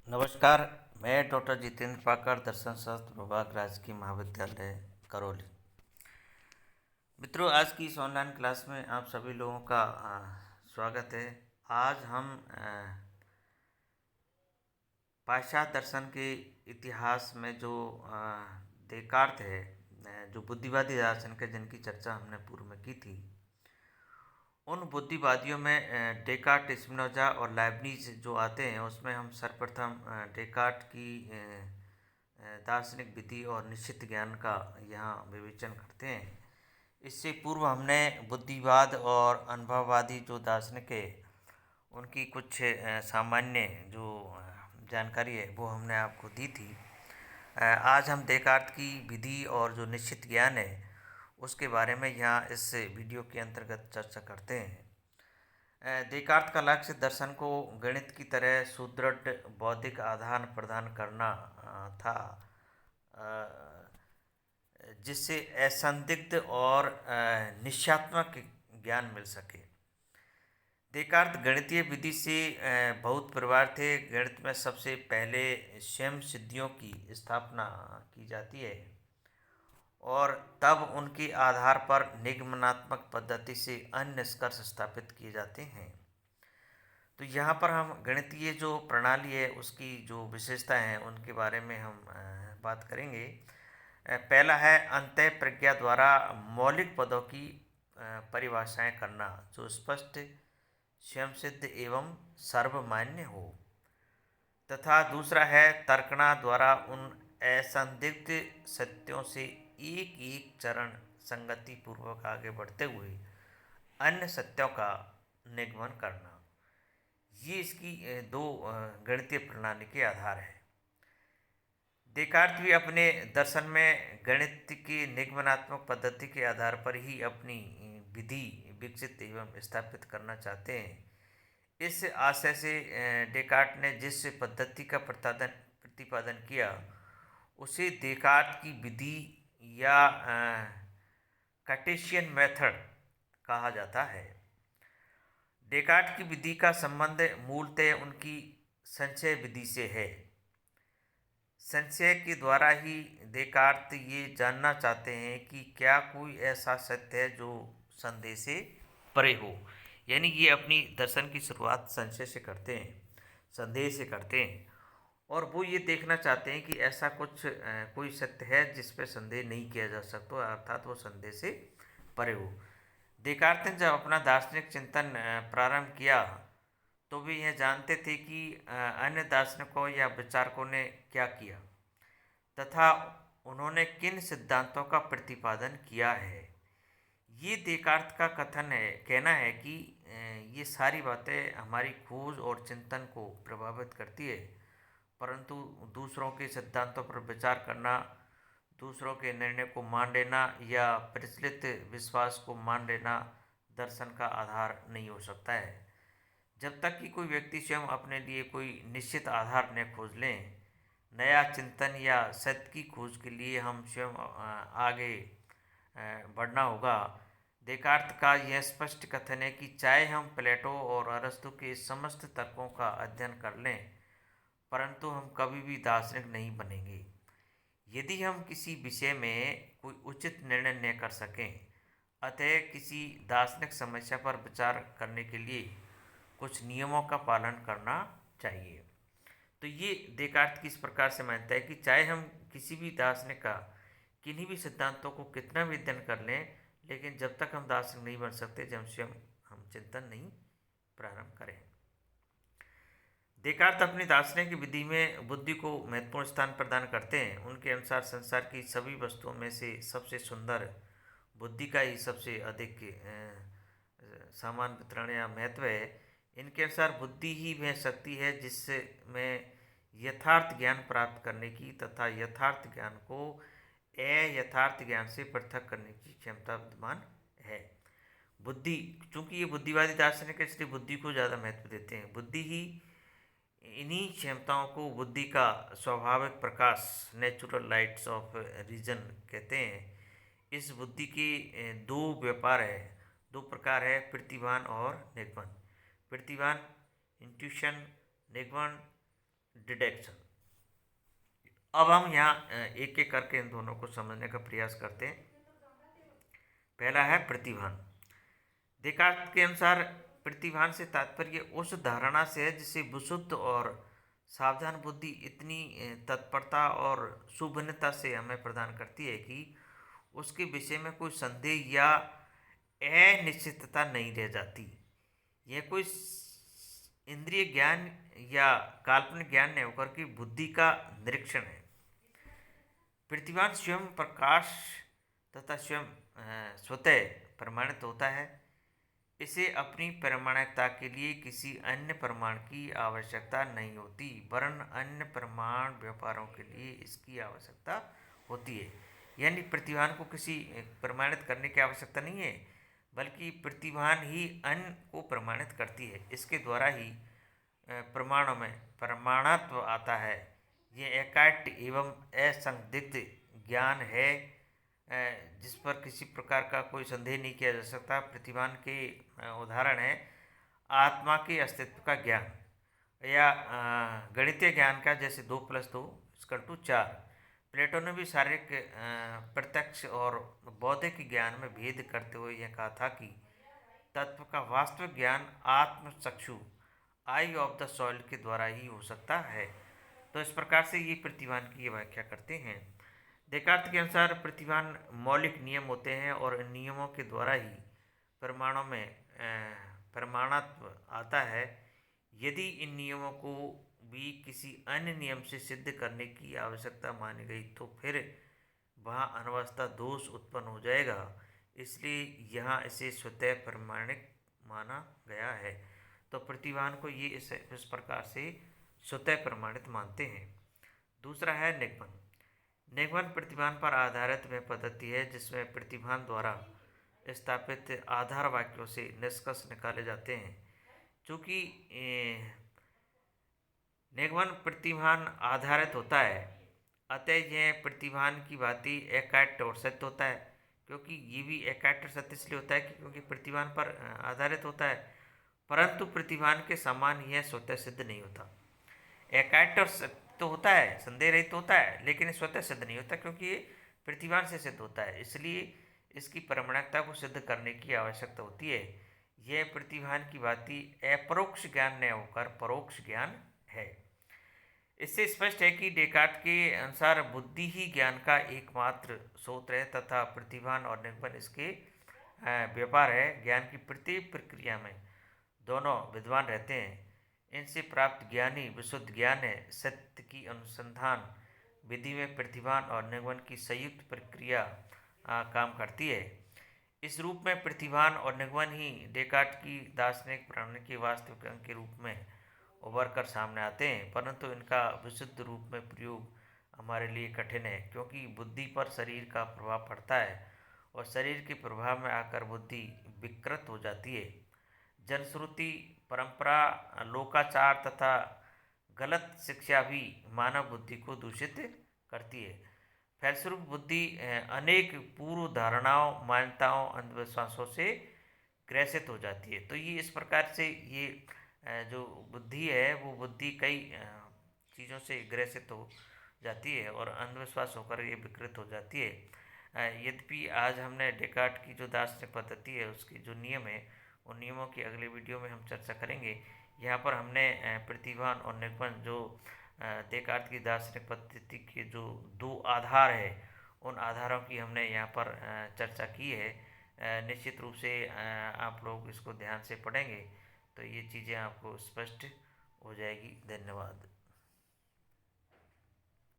नमस्कार। मैं डॉक्टर जितेंद्र पाकर, दर्शन शास्त्र विभाग, राजकीय महाविद्यालय करौली। मित्रों, आज की इस ऑनलाइन क्लास में आप सभी लोगों का स्वागत है। आज हम पाश्चात्य दर्शन के इतिहास में जो देकार्त है, जो बुद्धिवादी दार्शनिक है, जिनकी चर्चा हमने पूर्व में की थी, उन बुद्धिवादियों में डेकार्ट, स्पिनोजा और लाइबनिज जो आते हैं, उसमें हम सर्वप्रथम डेकार्ट की दार्शनिक विधि और निश्चित ज्ञान का यहाँ विवेचन करते हैं। इससे पूर्व हमने बुद्धिवाद और अनुभववादी जो दार्शनिक है, उनकी कुछ सामान्य जो जानकारी है वो हमने आपको दी थी। आज हम डेकार्ट की विधि और जो निश्चित ज्ञान है उसके बारे में यहाँ इस वीडियो के अंतर्गत चर्चा करते हैं। डेकार्ट का लक्ष्य दर्शन को गणित की तरह सुदृढ़ बौद्धिक आदान प्रदान करना था, जिससे असंदिग्ध और निश्चयात्मक ज्ञान मिल सके। डेकार्ट गणितीय विधि से बहुत परिवार थे। गणित में सबसे पहले स्वयं सिद्धियों की स्थापना की जाती है और तब उनके आधार पर निगमनात्मक पद्धति से अन्य निष्कर्ष स्थापित किए जाते हैं। तो यहाँ पर हम गणितीय जो प्रणाली है उसकी जो विशेषता हैं उनके बारे में हम बात करेंगे। पहला है अंतः प्रज्ञा द्वारा मौलिक पदों की परिभाषाएं करना जो स्पष्ट, स्वयंसिद्ध एवं सर्वमान्य हो, तथा दूसरा है तर्कणा द्वारा उन असंदिग्ध सत्यों से एक एक चरण संगति पूर्वक आगे बढ़ते हुए अन्य सत्यों का निगमन करना। ये इसकी दो गणितीय प्रणाली के आधार है। डेकार्ट भी अपने दर्शन में गणित की निगमनात्मक पद्धति के आधार पर ही अपनी विधि विकसित एवं स्थापित करना चाहते हैं। इस आशय से डेकार्ट ने जिस पद्धति का प्रतिपादन किया उसे डेकार्ट की विधि या कार्टेशियन मेथड कहा जाता है। डेकार्ट की विधि का संबंध मूलतः उनकी संशय विधि से है। संशय के द्वारा ही डेकार्ट ये जानना चाहते हैं कि क्या कोई ऐसा सत्य है जो संदेह से परे हो। यानी ये अपनी दर्शन की शुरुआत संशय से करते हैं, संदेह से करते हैं, और वो ये देखना चाहते हैं कि ऐसा कुछ कोई सत्य है जिस पर संदेह नहीं किया जा सकता, अर्थात वो संदेह से परे हो। डेकार्ट ने जब अपना दार्शनिक चिंतन प्रारंभ किया तो वे यह जानते थे कि अन्य दार्शनिकों या विचारकों ने क्या किया तथा उन्होंने किन सिद्धांतों का प्रतिपादन किया है। ये डेकार्ट का कथन है, कहना है कि ये सारी बातें हमारी खोज और चिंतन को प्रभावित करती है, परंतु दूसरों के सिद्धांतों पर विचार करना, दूसरों के निर्णय को मान लेना या प्रचलित विश्वास को मान लेना दर्शन का आधार नहीं हो सकता है। जब तक कि कोई व्यक्ति स्वयं अपने लिए कोई निश्चित आधार न खोज लें, नया चिंतन या सत्य की खोज के लिए हम स्वयं आगे बढ़ना होगा। डेकार्ट का यह स्पष्ट कथन है कि चाहे हम प्लेटो और अरस्तु के समस्त तर्कों का अध्ययन कर लें, परंतु हम कभी भी दार्शनिक नहीं बनेंगे यदि हम किसी विषय में कोई उचित निर्णय न कर सकें। अतः किसी दार्शनिक समस्या पर विचार करने के लिए कुछ नियमों का पालन करना चाहिए। तो ये डेकार्ट की इस प्रकार से मानता है कि चाहे हम किसी भी दार्शनिक का किन्हीं भी सिद्धांतों को कितना भी अध्ययन कर लें, लेकिन जब तक हम दार्शनिक नहीं बन सकते जब स्वयं हम चिंतन नहीं प्रारंभ करें। डेकार्ट अपनी दार्शनिक विधि में बुद्धि को महत्वपूर्ण स्थान प्रदान करते हैं। उनके अनुसार संसार की सभी वस्तुओं में से सबसे सुंदर बुद्धि का ही सबसे अधिक समान वितरण या महत्व है। इनके अनुसार बुद्धि ही वह शक्ति है जिसमें यथार्थ ज्ञान प्राप्त करने की तथा यथार्थ ज्ञान को अयथार्थ ज्ञान से पृथक करने की क्षमता विद्यमान है। बुद्धि, चूंकि ये बुद्धिवादी दार्शनिक है इसलिए बुद्धि को ज़्यादा महत्व देते हैं। बुद्धि ही इन्हीं क्षमताओं को बुद्धि का स्वाभाविक प्रकाश, नेचुरल लाइट्स ऑफ रीजन कहते हैं। इस बुद्धि के दो व्यापार है, दो प्रकार है, प्रतिभान और निगमन। प्रतिभान इंट्यूशन, निगमन डिडक्शन। अब हम यहाँ एक एक करके इन दोनों को समझने का प्रयास करते हैं। पहला है प्रतिभान। देकार्त के अनुसार प्रतिभान से तात्पर्य उस धारणा से है जिसे विशुद्ध और सावधान बुद्धि इतनी तत्परता और सुभिन्नता से हमें प्रदान करती है कि उसके विषय में कोई संदेह या अनिश्चितता नहीं रह जाती। यह कोई इंद्रिय ज्ञान या काल्पनिक ज्ञान नहीं होकर के बुद्धि का निरीक्षण है। प्रतिभान स्वयं प्रकाश तथा स्वयं स्वतः प्रमाणित होता है। इसे अपनी प्रामाणिकता के लिए किसी अन्य प्रमाण की आवश्यकता नहीं होती, वरन अन्य प्रमाण व्यापारों के लिए इसकी आवश्यकता होती है। यानी प्रतिभान को किसी प्रमाणित करने की आवश्यकता नहीं है, बल्कि प्रतिभान ही अन्य को प्रमाणित करती है। इसके द्वारा ही प्रमाणों में प्रमाणत्व आता है। ये एकाट एवं असंदिग्ध ज्ञान है जिस पर किसी प्रकार का कोई संदेह नहीं किया जा सकता। प्रतिभान के उदाहरण है आत्मा के अस्तित्व का ज्ञान या गणितीय ज्ञान का, जैसे 2+2=4। प्लेटो ने भी शारीरिक प्रत्यक्ष और बौद्धिक ज्ञान में भेद करते हुए यह कहा था कि तत्व का वास्तविक ज्ञान आत्मचक्षु आई ऑफ द सॉइल के द्वारा ही हो सकता है। तो इस प्रकार से ये प्रतिभान की व्याख्या करते हैं। देकार्त के अनुसार प्रतिभान मौलिक नियम होते हैं और इन नियमों के द्वारा ही प्रमाणों में प्रमाणत्व आता है। यदि इन नियमों को भी किसी अन्य नियम से सिद्ध करने की आवश्यकता मानी गई तो फिर वहाँ अनवस्था दोष उत्पन्न हो जाएगा। इसलिए यहाँ इसे स्वतः प्रमाणिक माना गया है। तो प्रतिभान को ये इस प्रकार से स्वतः प्रमाणित मानते हैं। दूसरा है निगमन। निगमन प्रतिभान पर आधारित वह पद्धति है जिसमें प्रतिभान द्वारा स्थापित आधार वाक्यों से निष्कर्ष निकाले जाते हैं। चूँकि निगमन प्रतिभान आधारित होता है, अतः यह प्रतिभान की भांति एकाट और सत्य होता है। क्योंकि ये भी एकाट और सत्य इसलिए होता है क्योंकि प्रतिभान पर आधारित होता है, परंतु प्रतिभान के समान यह स्वतः सिद्ध नहीं होता। एकाट और सत्य तो होता है, संदेह रहित तो होता है, लेकिन स्वतः सिद्ध नहीं होता क्योंकि ये प्रतिभान से सिद्ध होता है। इसलिए इसकी प्रमाणिकता को सिद्ध करने की आवश्यकता होती है। यह प्रतिभान की भांति अपरोक्ष ज्ञान न होकर परोक्ष ज्ञान है। इससे स्पष्ट है कि डेकार्ट के अनुसार बुद्धि ही ज्ञान का एकमात्र स्रोत है तथा प्रतिभान और निगमन इसके व्यापार है। ज्ञान की प्रत्येक प्रक्रिया में दोनों विद्वान रहते हैं। इनसे प्राप्त ज्ञानी विशुद्ध ज्ञान है। सत्य की अनुसंधान विधि में प्रतिभान और निगमन की संयुक्त प्रक्रिया काम करती है। इस रूप में प्रतिभान और निगमन ही डेकार्ट की दार्शनिक प्रणाली के वास्तविक अंग के रूप में उभर कर सामने आते हैं, परंतु इनका विशुद्ध रूप में प्रयोग हमारे लिए कठिन है क्योंकि बुद्धि पर शरीर का प्रभाव पड़ता है और शरीर के प्रभाव में आकर बुद्धि विकृत हो जाती है। जनश्रुति, परंपरा, लोकाचार तथा गलत शिक्षा भी मानव बुद्धि को दूषित करती है। फलस्वरूप बुद्धि अनेक पूर्व धारणाओं, मान्यताओं, अंधविश्वासों से ग्रसित हो जाती है। तो ये इस प्रकार से ये जो बुद्धि है वो बुद्धि कई चीज़ों से ग्रसित हो जाती है और अंधविश्वास होकर ये विकृत हो जाती है। यद्यपि आज हमने डेकार्ट की जो दार्शनिक पद्धति है उसकी जो नियम है उन नियमों की अगले वीडियो में हम चर्चा करेंगे। यहाँ पर हमने प्रतिभान और निगमन जो डेकार्ट की दार्शनिक पद्धति के जो दो आधार है उन आधारों की हमने यहाँ पर चर्चा की है। निश्चित रूप से आप लोग इसको ध्यान से पढ़ेंगे तो ये चीज़ें आपको स्पष्ट हो जाएगी। धन्यवाद।